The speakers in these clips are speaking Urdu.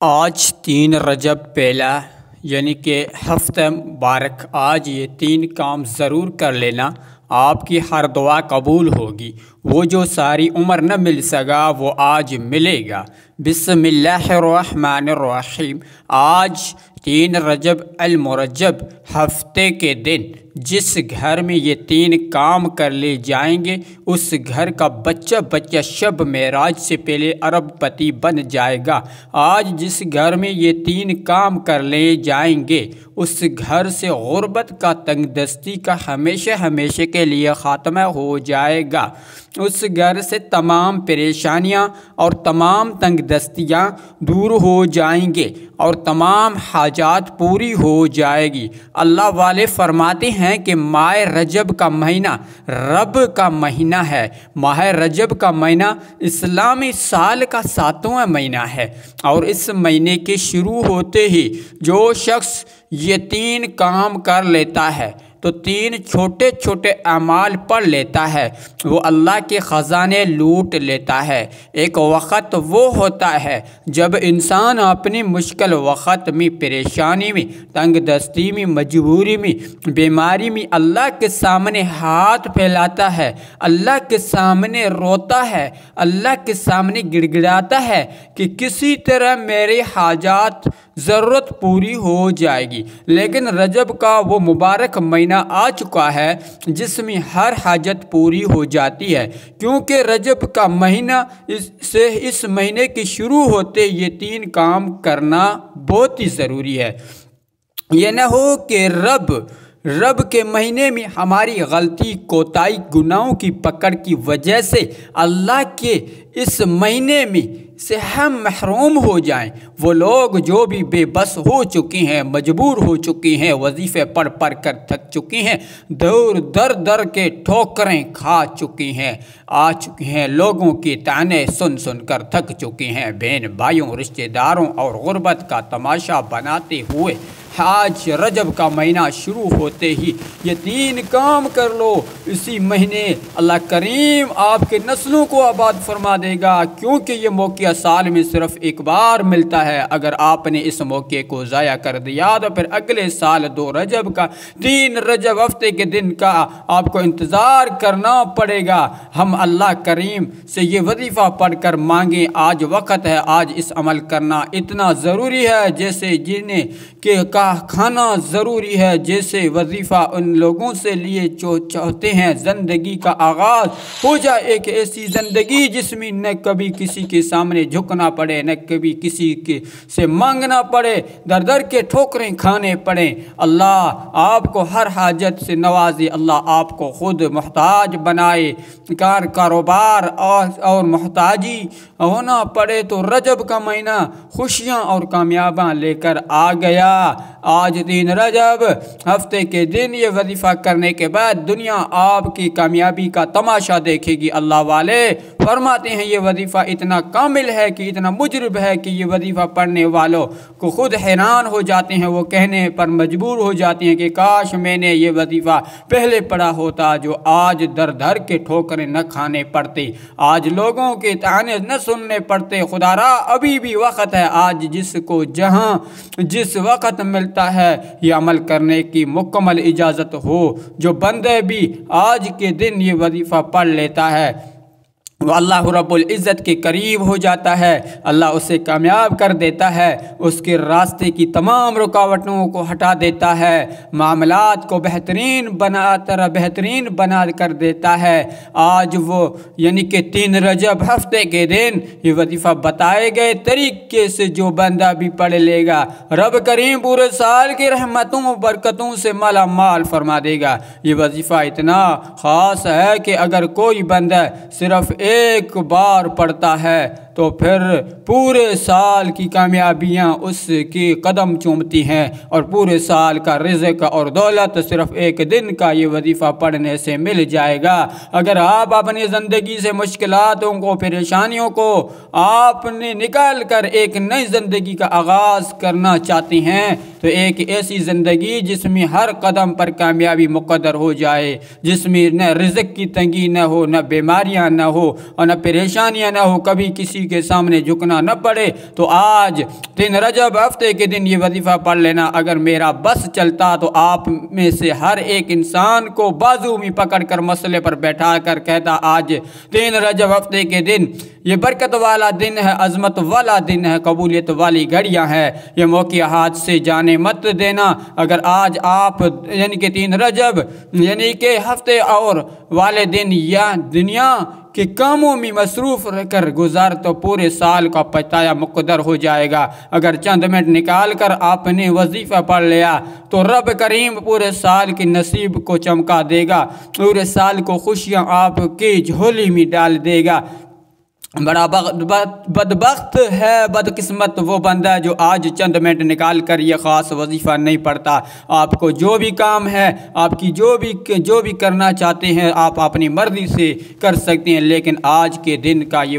آج 3 رجب پہلا یعنی کہ ہفتہ مبارک۔ آج یہ 3 کام ضرور کر لینا، آپ کی ہر دعا قبول ہوگی۔ وہ جو ساری عمر نہ مل سکا وہ آج ملے گا۔ بسم اللہ الرحمن الرحیم۔ آج 3 رجب المرجب ہفتے کے دن جس گھر میں یہ 3 کام کر لے جائیں گے اس گھر کا بچہ شب معراج سے پہلے ارب پتی بن جائے گا۔ آج جس گھر میں یہ 3 کام کر لے جائیں گے اس گھر سے غربت کا، تنگ دستی کا ہمیشہ کے لیے خاتمہ ہو جائے گا۔ اس گھر سے تمام پریشانیاں اور تمام تنگ دستیاں دور ہو جائیں گے اور تمام حاجات پوری ہو جائے گی۔ اللہ والے فرماتے ہیں کہ ماہ رجب کا مہینہ رب کا مہینہ ہے۔ ماہ رجب کا مہینہ اسلامی سال کا 7واں مہینہ ہے، اور اس مہینے کے شروع ہوتے ہی جو شخص یہ 3 کام کر لیتا ہے تو 3 چھوٹے اعمال پڑھ لیتا ہے، وہ اللہ کے خزانے لوٹ لیتا ہے۔ ایک وقت وہ ہوتا ہے جب انسان اپنی مشکل وقت میں، پریشانی میں، تنگ دستی میں، مجبوری میں، بیماری میں اللہ کے سامنے ہاتھ پھیلاتا ہے، اللہ کے سامنے روتا ہے، اللہ کے سامنے گڑ گڑاتا ہے کہ کسی طرح میرے حاجات ضرورت پوری ہو جائے گی۔ لیکن رجب کا وہ مبارک مہینہ آ چکا ہے جس میں ہر حاجت پوری ہو جاتی ہے، کیونکہ رجب کا مہینہ اس مہینے کے شروع ہوتے یہ 3 کام کرنا بہت ہی ضروری ہے۔ یہ نہ ہو کہ رب کے مہینے میں ہماری غلطی، کوتاہی، گناہوں کی پکڑ کی وجہ سے اللہ کے اس مہینے میں سے ہم محروم ہو جائیں۔ وہ لوگ جو بھی بے بس ہو چکے ہیں، مجبور ہو چکے ہیں، وظیفے پڑھ کر تھک چکے ہیں، در کے ٹھوکریں کھا چکے ہیں، آ چکے ہیں، لوگوں کی طعنے سن کر تھک چکے ہیں، بہن بھائیوں، رشتہ داروں اور غربت کا تماشا بناتے ہوئے آج رجب کا مہینہ شروع ہوتے ہی یہ 3 کام کر لو۔ اسی مہینے اللہ کریم آپ کے نسلوں کو آباد فرما دے گا، کیونکہ یہ موقع سال میں صرف ایک بار ملتا ہے۔ اگر آپ نے اس موقع کو ضائع کر دیا تو پھر اگلے سال 2 رجب کا 3 رجب ہفتے کے دن کا آپ کو انتظار کرنا پڑے گا۔ ہم اللہ کریم سے یہ وظیفہ پڑھ کر مانگیں، آج وقت ہے، آج اس عمل کرنا اتنا ضروری ہے جیسے جنہیں کہ کھانا ضروری ہے، جیسے وظیفہ ان لوگوں سے لیے جو چاہتے ہیں زندگی کا آغاز ہو جائے ایک ایسی زندگی جس میں نہ کبھی کسی کے سامنے جھکنا پڑے، نہ کبھی کسی سے مانگنا پڑے، در کے ٹھوکریں کھانے پڑیں۔ اللہ آپ کو ہر حاجت سے نوازے، اللہ آپ کو خود محتاج بنائے، کاروبار اور محتاجی ہونا پڑے تو رجب کا مہینہ خوشیاں اور کامیابیاں لے کر آ گیا۔ آج 3 رجب ہفتے کے دن یہ وظیفہ کرنے کے بعد دنیا آپ کی کامیابی کا تماشا دیکھے گی۔ اللہ والے فرماتے ہیں یہ وظیفہ اتنا کامل ہے کہ اتنا مجرب ہے کہ یہ وظیفہ پڑھنے والوں کو خود حیران ہو جاتے ہیں، وہ کہنے پر مجبور ہو جاتے ہیں کہ کاش میں نے یہ وظیفہ پہلے پڑھا ہوتا، جو آج در کے ٹھوکریں نہ کھانے پڑتے، آج لوگوں کے طعنے نہ سننے پڑتے۔ خدا را ابھی بھی وقت ہے، آج جس کو جہاں جس وقت ملتا ہے یہ عمل کرنے کی مکمل اجازت ہو۔ جو بندے بھی آج کے دن یہ وظیفہ پڑھ لیتا ہے وہ اللہ رب العزت کے قریب ہو جاتا ہے، اللہ اسے کامیاب کر دیتا ہے، اس کے راستے کی تمام رکاوٹوں کو ہٹا دیتا ہے، معاملات کو بہترین بنا کر دیتا ہے۔ آج وہ یعنی کہ 3 رجب ہفتے کے دن یہ وظیفہ بتائے گئے طریقے سے جو بندہ بھی پڑھ لے گا رب کریم پورے سال کی رحمتوں و برکتوں سے مالا مال فرما دے گا۔ یہ وظیفہ اتنا خاص ہے کہ اگر کوئی بندہ صرف ایک بار پڑھتا ہے تو پھر پورے سال کی کامیابیاں اس کی قدم چومتی ہیں، اور پورے سال کا رزق اور دولت صرف ایک دن کا یہ وظیفہ پڑھنے سے مل جائے گا۔ اگر آپ اپنی زندگی سے مشکلاتوں کو، پریشانیوں کو آپ نے نکال کر ایک نئی زندگی کا آغاز کرنا چاہتے ہیں تو ایک ایسی زندگی جس میں ہر قدم پر کامیابی مقدر ہو جائے، جس میں نہ رزق کی تنگی نہ ہو، نہ بیماریاں نہ ہو اور نہ پریشانیاں نہ ہو، کبھی کسی کے سامنے جھکنا نہ پڑے تو آج 3 رجب ہفتے کے دن یہ وظیفہ پڑھ لینا۔ اگر میرا بس چلتا تو آپ میں سے ہر ایک انسان کو بازو میں پکڑ کر مسئلے پر بیٹھا کر کہتا آج 3 رجب ہفتے کے دن یہ برکت والا دن ہے، عظمت والا دن ہے، قبولیت والی گھڑیاں ہیں، یہ موقع ہاتھ سے جانے مت دینا۔ اگر آج آپ یعنی کہ 3 رجب یعنی کہ ہفتے اور والے دن یا دنیا کے کاموں میں مصروف رہ کر گزار تو پورے سال کا پچھتایا مقدر ہو جائے گا۔ اگر چند منٹ نکال کر آپ نے وظیفہ پڑھ لیا تو رب کریم پورے سال کی نصیب کو چمکا دے گا، پورے سال کو خوشیاں آپ کی جھولی میں ڈال دے گا۔ بڑا بدبخت ہے، بدقسمت وہ بندہ جو آج چند منٹ نکال کر یہ خاص وظیفہ نہیں پڑھتا۔ آپ کو جو بھی کام ہے، آپ کی جو بھی کرنا چاہتے ہیں آپ اپنی مرضی سے کر سکتے ہیں، لیکن آج کے دن کا یہ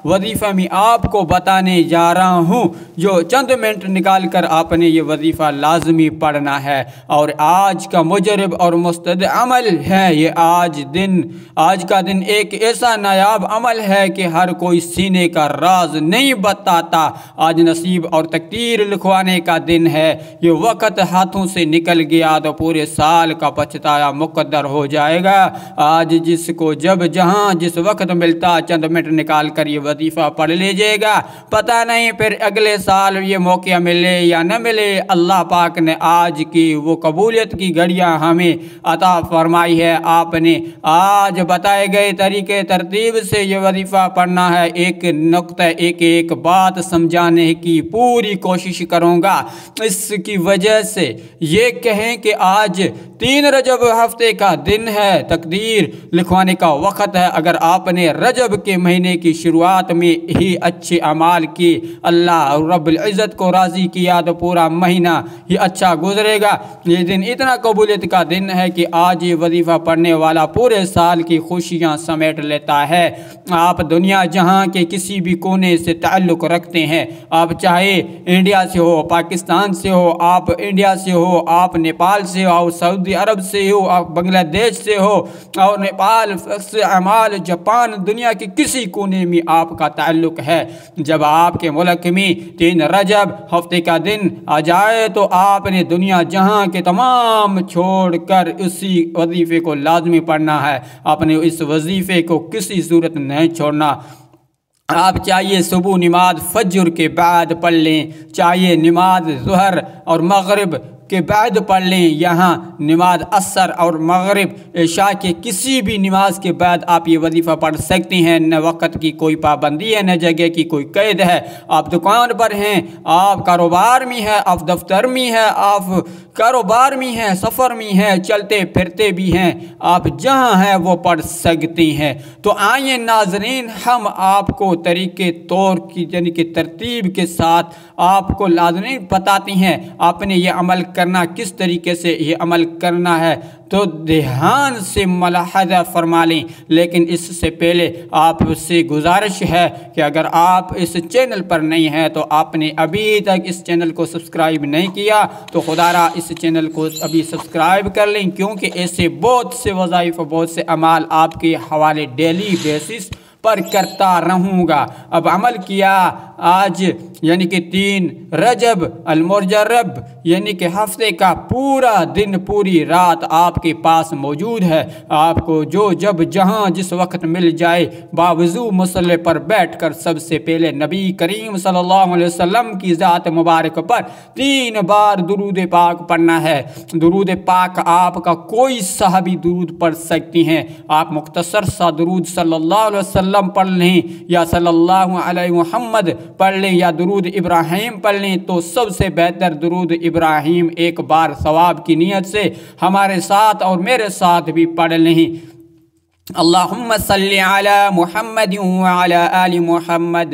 وظیفہ میں آپ کو بتانے جا رہا ہوں جو چند منٹ نکال کر آپ نے یہ وظیفہ لازمی پڑھنا ہے۔ اور آج کا مجرب اور مستد عمل ہے یہ آج کا دن ایک ایسا نایاب عمل ہے کہ ہر کوئی سینے کا راز نہیں بتاتا۔ آج نصیب اور تقدیر لکھوانے کا دن ہے۔ یہ وقت ہاتھوں سے نکل گیا تو پورے سال کا پچھتایا مقدر ہو جائے گا۔ آج جس کو جب جہاں جس وقت ملتا چند منٹ نکال کر یہ وظیفہ پڑھ لیجئے گا، پتہ نہیں پھر اگلے سال یہ موقع ملے یا نہ ملے۔ اللہ پاک نے آج کی وہ قبولیت کی گھڑیاں ہمیں عطا فرمائی ہے۔ آپ نے آج بتائے گئے طریقے ترتیب سے یہ وظیفہ پڑھنا ہے۔ ایک نقطہ ایک بات سمجھانے کی پوری کوشش کروں گا۔ اس کی وجہ سے یہ کہیں کہ آج 3 رجب ہفتے کا دن ہے، تقدیر لکھوانے کا وقت ہے۔ اگر آپ نے رجب کے مہینے کی شروعات میں ہی اچھے اعمال کی، اللہ رب العزت کو راضی کیا تو پورا مہینہ ہی اچھا گزرے گا۔ یہ دن اتنا قبولیت کا دن ہے کہ آج یہ وظیفہ پڑھنے والا پورے سال کی خوشیاں سمیٹ لیتا ہے۔ آپ دنیا جہاں کے کسی بھی کونے سے تعلق رکھتے ہیں، آپ چاہے انڈیا سے ہو، پاکستان سے ہو، آپ انڈیا سے ہو، آپ نیپال سے ہو، سعودی عرب سے ہو، آپ بنگلہ دیش سے ہو اور نیپال سے عمال جاپان، دنیا کے کسی کونے میں آپ کا تعلق ہے، جب آپ کے ملک میں 3 رجب ہفتے کا دن آ جائے تو آپ نے دنیا جہاں کے تمام چھوڑ کر اسی وظیفے کو لازمی پڑھنا ہے۔ آپ نے اس وظیفے کو کسی صورت نہیں چھوڑنا۔ آپ چاہیے صبح نماز فجر کے بعد پڑھ لیں، چاہیے نماز ظہر اور مغرب کے بعد پڑھ لیں، یہاں نماز عصر اور مغرب عشاء کے کسی بھی نماز کے بعد آپ یہ وظیفہ پڑھ سکتے ہیں۔ نہ وقت کی کوئی پابندی ہے، نہ جگہ کی کوئی قید ہے۔ آپ دکان پر ہیں، آپ کاروبار میں ہیں، آپ دفتر میں ہیں، آپ کاروبار میں ہیں، سفر میں ہیں، چلتے پھرتے بھی ہیں، آپ جہاں ہیں وہ پڑھ سکتے ہیں۔ تو آئیے ناظرین، ہم آپ کو طریقے طور کی یعنی کہ ترتیب کے ساتھ آپ کو لازمی بتاتے ہیں آپ نے یہ عمل کرنا کس طریقے سے یہ عمل کرنا ہے، تو دھیان سے ملاحظہ فرما لیں۔ لیکن اس سے پہلے آپ سے گزارش ہے کہ اگر آپ اس چینل پر نہیں ہیں تو آپ نے ابھی تک اس چینل کو سبسکرائب نہیں کیا تو خدا را اس چینل کو ابھی سبسکرائب کر لیں، کیونکہ ایسے بہت سے وظائف بہت سے اعمال آپ کے حوالے ڈیلی بیسس پر کرتا رہوں گا۔ اب عمل کیا آج یعنی کہ 3 رجب المجرب یعنی کہ ہفتے کا پورا دن پوری رات آپ کے پاس موجود ہے۔ آپ کو جو جب جہاں جس وقت مل جائے باوضو مسئلے پر بیٹھ کر سب سے پہلے نبی کریم صلی اللہ علیہ وسلم کی ذات مبارک پر 3 بار درود پاک پڑھنا ہے۔ درود پاک آپ کا کوئی صحابی درود پڑھ سکتی ہیں، آپ مختصر سا درود صلی اللہ علیہ وسلم پڑھ لیں یا صلی اللہ علیہ محمد پڑھ لیں یا درود ابراہیم پڑھ لیں، تو سب سے بہتر درود ابراہیم ایک بار ثواب کی نیت سے ہمارے ساتھ اور میرے ساتھ بھی پڑھ لیں۔ اللہم صلی علی محمد وعلی آل محمد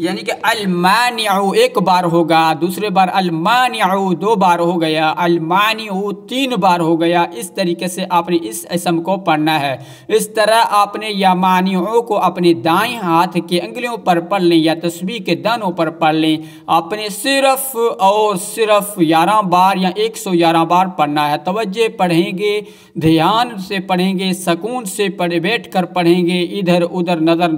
یعنی کہ المانع ایک بار ہوگا، دوسرے بار المانع دو بار ہو گیا، المانع تین بار ہو گیا۔ اس طریقے سے آپ نے اس اسم کو پڑھنا ہے۔ اس طرح آپ نے یا مانعوں کو اپنے دائیں ہاتھ کے انگلیوں پر پڑھ لیں یا تسبیح کے دانوں پر پڑھ لیں۔ آپ نے صرف اور صرف 11 بار یا 111 بار پڑھنا ہے۔ توجہ پڑھیں گے، دھیان سے پڑھیں گے، سکون سے بیٹھ کر پڑھیں گے، ادھر ادھر نظر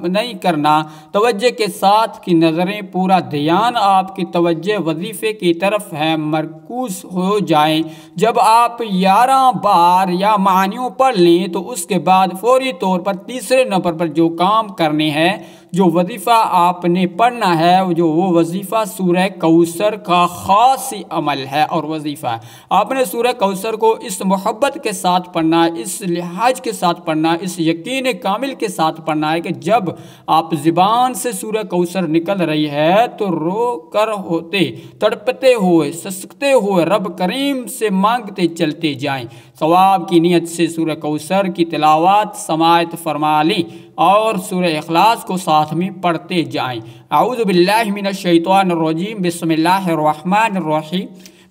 نہیں کرنا، توجہ کے ساتھ کی نظریں، پورا دھیان آپ کی توجہ وظیفے کی طرف ہے، مرکوز ہو جائیں۔ جب آپ 11 بار یا معنیوں پڑھ لیں تو اس کے بعد فوری طور پر تیسرے نمبر پر جو کام کرنے ہیں، جو وظیفہ آپ نے پڑھنا ہے، جو وہ وظیفہ سورہ کوثر کا خاص عمل ہے اور وظیفہ ہے۔ آپ نے سورہ کوثر کو اس محبت کے ساتھ پڑھنا ہے، اس لحاظ کے ساتھ پڑھنا ہے، اس یقین کامل کے ساتھ پڑھنا ہے کہ جب آپ زبان سے سورہ کوثر نکل رہی ہے تو رو کر ہوتے، تڑپتے ہوئے، سسکتے ہوئے رب کریم سے مانگتے چلتے جائیں۔ ثواب کی نیت سے سورہ کوثر کی تلاوت سماعت فرما لیں اور سورہ اخلاص کو ساتھ میں پڑھتے جائیں۔ اعوذ باللہ من الشیطان الرجیم، بسم اللہ الرحمن الرحیم۔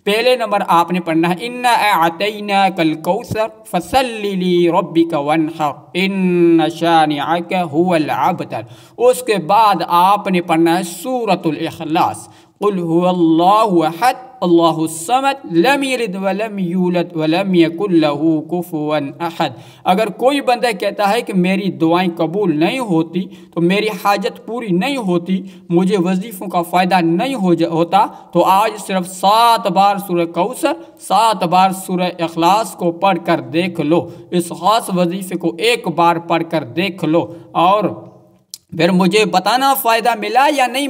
پہلے نمبر آپ نے پڑھنا ہے اِنَّا أَعْطَيْنَاكَ الْكَوْثَرَ فَصَلِّ لِرَبِّكَ وَانْحَرْ إِنَّ شَانِعَكَ هُوَ الْأَبْتَرُ۔ اس کے بعد آپ نے پڑھنا ہے سورۃ الاخلاص، قُلْ هُوَ اللَّهُ أَحَدٌ اللَّهُ الصَّمَدُ لَمْ يَلِدْ وَلَمْ يُولَدْ وَلَمْ يَكُنْ لَهُ كُفُوًا أَحَدٌ۔ اگر کوئی بندہ کہتا ہے کہ میری دعائیں قبول نہیں ہوتی تو میری حاجت پوری نہیں ہوتی، مجھے وظیفوں کا فائدہ نہیں ہوتا، تو آج صرف 7 بار سورہ کوثر، 7 بار سورہ اخلاص کو پڑھ کر دیکھ لو، اس خاص وظیفے کو ایک بار پڑھ کر دیکھ لو اور پھر مجھے بتانا فائدہ ملا یا نہیں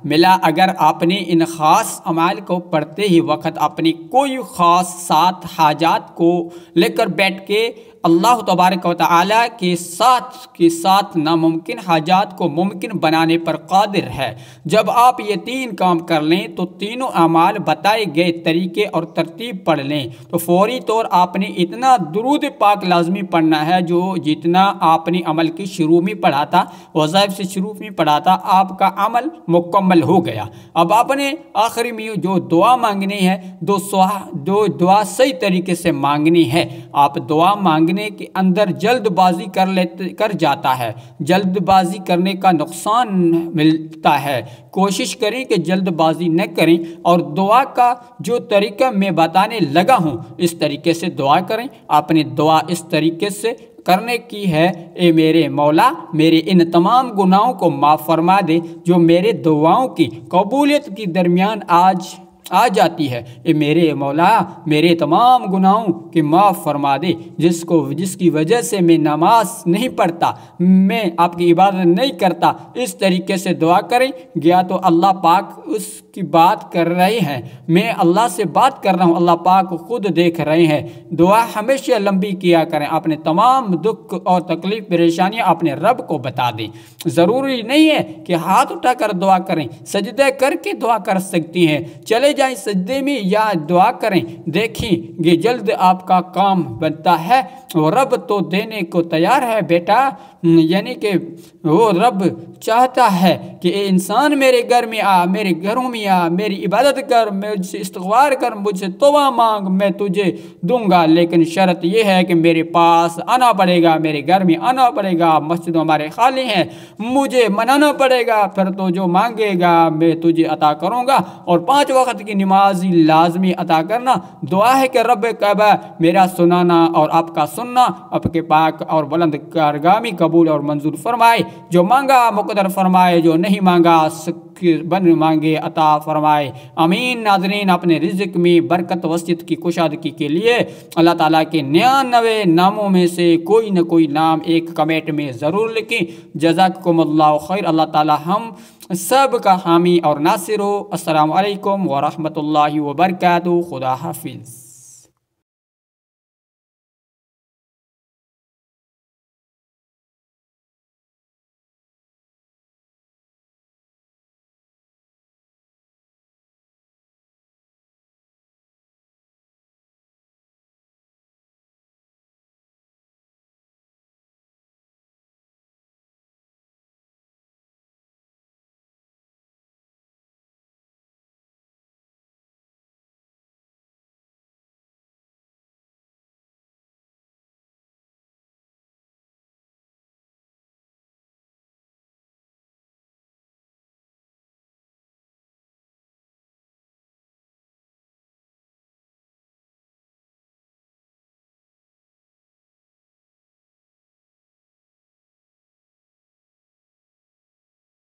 ملا۔ اگر آپ نے ان خاص اعمال کو پڑھتے ہی وقت اپنی کوئی خاص 7 حاجات کو لے کر بیٹھ کے اللہ تبارک و تعالیٰ کے ساتھ ناممکن حاجات کو ممکن بنانے پر قادر ہے۔ جب آپ یہ 3 کام کر لیں تو تینوں اعمال بتائے گئے طریقے اور ترتیب پڑھ لیں تو فوری طور آپ نے اتنا درود پاک لازمی پڑھنا ہے جو جتنا آپ نے عمل کی شروع میں پڑھا تھا، وظائف سے شروع میں پڑھا تھا، آپ کا عمل مکمل ہو گیا۔ اب آپ نے آخری میں جو دعا مانگنی ہے، دو دعا صحیح طریقے سے مانگنی ہے۔ آپ دعا مانگنے کے اندر جلد بازی کر جاتا ہے، جلد بازی کرنے کا نقصان ملتا ہے۔ کوشش کریں کہ جلد بازی نہ کریں اور دعا کا جو طریقہ میں بتانے لگا ہوں اس طریقے سے دعا کریں۔ آپ نے دعا اس طریقے سے کرنے کی ہے، اے میرے مولا میرے ان تمام گناہوں کو معاف فرما دے جو میرے دعاؤں کی قبولیت کی درمیان آ جاتی ہے۔ اے میرے مولا میرے تمام گناہوں کی معاف فرما دے جس کی وجہ سے میں نماز نہیں پڑھتا، میں آپ کی عبادت نہیں کرتا۔ اس طریقے سے دعا کریں گیا تو اللہ پاک اس کی بات کر رہے ہیں، میں اللہ سے بات کر رہا ہوں، اللہ پاک خود دیکھ رہے ہیں۔ دعا ہمیشہ لمبی کیا کریں، اپنے تمام دکھ اور تکلیف پریشانیاں اپنے رب کو بتا دیں۔ ضروری نہیں ہے کہ ہاتھ اٹھا کر دعا کریں، سجدہ کر کے دعا کر سکتی ہیں، چلے جائیں سجدے میں یا دعا کریں، دیکھیں گے جلد آپ کا کام بنتا ہے۔ وہ رب تو دینے کو تیار ہے بیٹا، یعنی کہ وہ رب چاہتا ہے کہ اے انسان میرے گھر میں آ، میرے گھروں میں آ، میری عبادت کر، مجھ سے استغفار کر، مجھ سے توبہ مانگ، میں تجھے دوں گا، لیکن شرط یہ ہے کہ میرے پاس آنا پڑے گا، میرے گھر میں آنا پڑے گا، مسجد ہمارے خالی ہیں، مجھے منانا پڑے گا، پھر تو جو مانگے گا میں تجھے عطا کروں گا۔ اور 5 وقت کی نماز لازمی عطا کرنا۔ دعا ہے کہ رب کعبہ میرا سنانا اور آپ کا سننا آپ کے پاک اور بلند کارگامی قبول اور منظور فرمائے، جو مانگا مقدر فرمائے، جو نہیں مانگا بن مانگے عطا فرمائے، آمین۔ ناظرین، اپنے رزق میں برکت وسعت کی کشادگی کے لیے اللہ تعالیٰ کے 99 ناموں میں سے کوئی نہ کوئی نام ایک کمنٹ میں ضرور لکھیں۔ جزاکم اللہ خیر۔ اللہ تعالیٰ ہم سب کا حامی اور ناصر ہو۔ السلام علیکم ورحمۃ اللہ وبرکاتہ۔ خدا حافظ۔